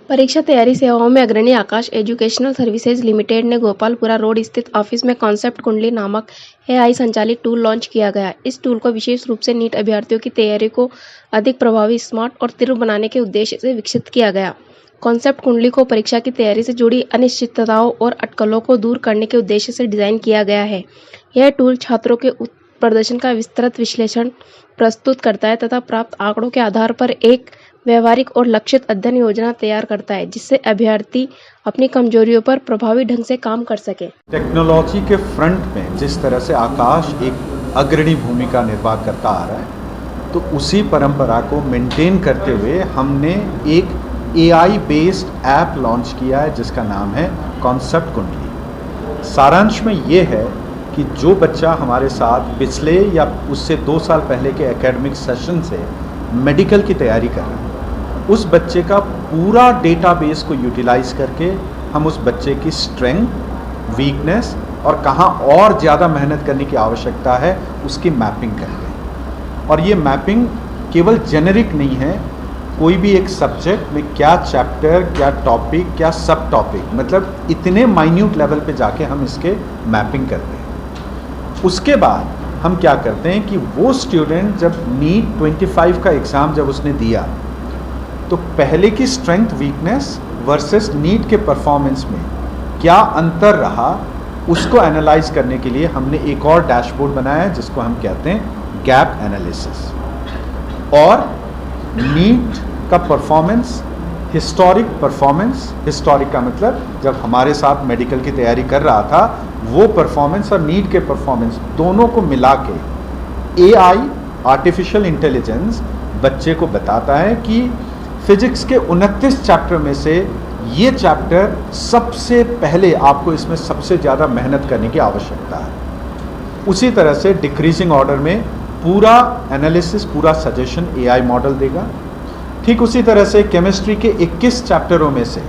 परीक्षा तैयारी सेवाओं में अग्रणी आकाश एजुकेशनल सर्विसेज लिमिटेड ने गोपालपुरा रोड स्थित ऑफिस में कॉन्सेप्ट कुंडली नामक एआई संचालित टूल लॉन्च किया गया। इस टूल को विशेष रूप से नीट अभ्यर्थियों की तैयारी को अधिक प्रभावी, स्मार्ट और तीव्र बनाने के उद्देश्य से विकसित किया गया। कॉन्सेप्ट कुंडली को परीक्षा की तैयारी से जुड़ी अनिश्चितताओं और अटकलों को दूर करने के उद्देश्य से डिजाइन किया गया है। यह टूल छात्रों के प्रदर्शन का विस्तृत विश्लेषण प्रस्तुत करता है तथा प्राप्त आंकड़ों के आधार पर एक व्यवहारिक और लक्षित अध्ययन योजना तैयार करता है, जिससे अभ्यर्थी अपनी कमजोरियों पर प्रभावी ढंग से काम कर सके। टेक्नोलॉजी के फ्रंट में जिस तरह से आकाश एक अग्रणी भूमिका निर्वाह करता आ रहा है, तो उसी परंपरा को मेंटेन करते हुए हमने एक एआई बेस्ड ऐप लॉन्च किया है जिसका नाम है कॉन्सेप्ट कुंडली। सारांश में ये है कि जो बच्चा हमारे साथ पिछले या उससे 2 साल पहले के एकेडमिक सेशन से मेडिकल की तैयारी कर रहा है, उस बच्चे का पूरा डेटाबेस को यूटिलाइज करके हम उस बच्चे की स्ट्रेंथ, वीकनेस और कहाँ और ज़्यादा मेहनत करने की आवश्यकता है उसकी मैपिंग करेंगे। और ये मैपिंग केवल जेनेरिक नहीं है, कोई भी एक सब्जेक्ट में क्या चैप्टर, क्या टॉपिक, क्या सब टॉपिक, मतलब इतने माइन्यूट लेवल पे जाके हम इसके मैपिंग करते हैं। उसके बाद हम क्या करते हैं कि वो स्टूडेंट जब नीट 25 का एग्ज़ाम जब उसने दिया, तो पहले की स्ट्रेंथ वीकनेस वर्सेस नीट के परफॉर्मेंस में क्या अंतर रहा, उसको एनालाइज करने के लिए हमने एक और डैशबोर्ड बनाया है जिसको हम कहते हैं गैप एनालिसिस। और नीट का परफॉर्मेंस, हिस्टोरिक परफॉर्मेंस, हिस्टोरिक का मतलब जब हमारे साथ मेडिकल की तैयारी कर रहा था वो परफॉर्मेंस और नीट के परफॉर्मेंस दोनों को मिला के एआई, आर्टिफिशियल इंटेलिजेंस, बच्चे को बताता है कि फिजिक्स के 29 चैप्टर में से ये चैप्टर सबसे पहले आपको इसमें सबसे ज़्यादा मेहनत करने की आवश्यकता है। उसी तरह से डिक्रीजिंग ऑर्डर में पूरा एनालिसिस, पूरा सजेशन एआई मॉडल देगा। ठीक उसी तरह से केमिस्ट्री के 21 चैप्टरों में से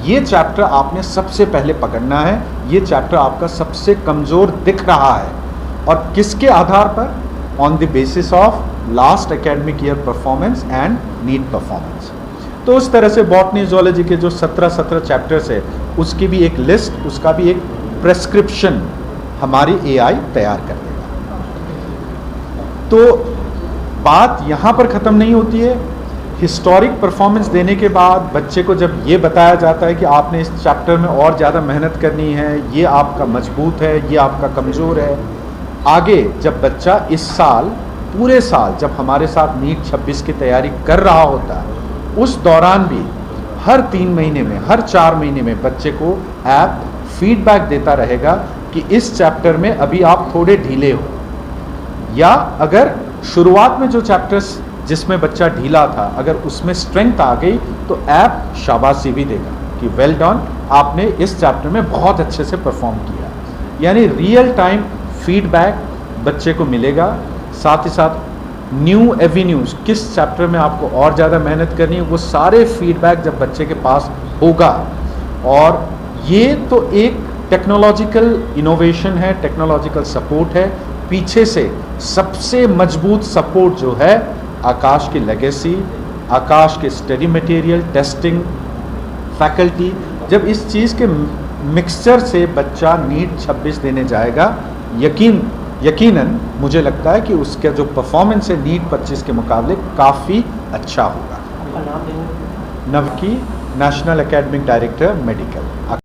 ये चैप्टर आपने सबसे पहले पकड़ना है, ये चैप्टर आपका सबसे कमज़ोर दिख रहा है, और किसके आधार पर? On the basis of last academic year performance and NEET performance. तो उस तरह से बॉटनी, ज़ूलॉजी के जो 17 चैप्टर्स है उसकी भी एक लिस्ट, उसका भी एक प्रेस्क्रिप्शन हमारी एआई तैयार कर देगा। तो बात यहाँ पर ख़त्म नहीं होती है। हिस्टोरिक परफॉर्मेंस देने के बाद बच्चे को जब ये बताया जाता है कि आपने इस चैप्टर में और ज़्यादा मेहनत करनी है, ये आपका मजबूत है, ये आपका कमज़ोर है, आगे जब बच्चा इस साल, पूरे साल जब हमारे साथ नीट 26 की तैयारी कर रहा होता है, उस दौरान भी हर 3 महीने में, हर 4 महीने में बच्चे को ऐप फीडबैक देता रहेगा कि इस चैप्टर में अभी आप थोड़े ढीले हो, या अगर शुरुआत में जो चैप्टर्स जिसमें बच्चा ढीला था अगर उसमें स्ट्रेंथ आ गई तो ऐप शाबाशी भी देगा कि वेल डन, आपने इस चैप्टर में बहुत अच्छे से परफॉर्म किया। यानी रियल टाइम फीडबैक बच्चे को मिलेगा। साथ ही साथ न्यू एवेन्यूज़, किस चैप्टर में आपको और ज़्यादा मेहनत करनी है, वो सारे फीडबैक जब बच्चे के पास होगा। और ये तो एक टेक्नोलॉजिकल इनोवेशन है, टेक्नोलॉजिकल सपोर्ट है। पीछे से सबसे मजबूत सपोर्ट जो है आकाश की लेगेसी, आकाश के स्टडी मटेरियल, टेस्टिंग, फैकल्टी, जब इस चीज़ के मिक्सचर से बच्चा नीट 26 देने जाएगा, यकीनन मुझे लगता है कि उसका जो परफॉर्मेंस है नीट 25 के मुकाबले काफ़ी अच्छा होगा। नवकी, नेशनल एकेडमिक डायरेक्टर मेडिकल।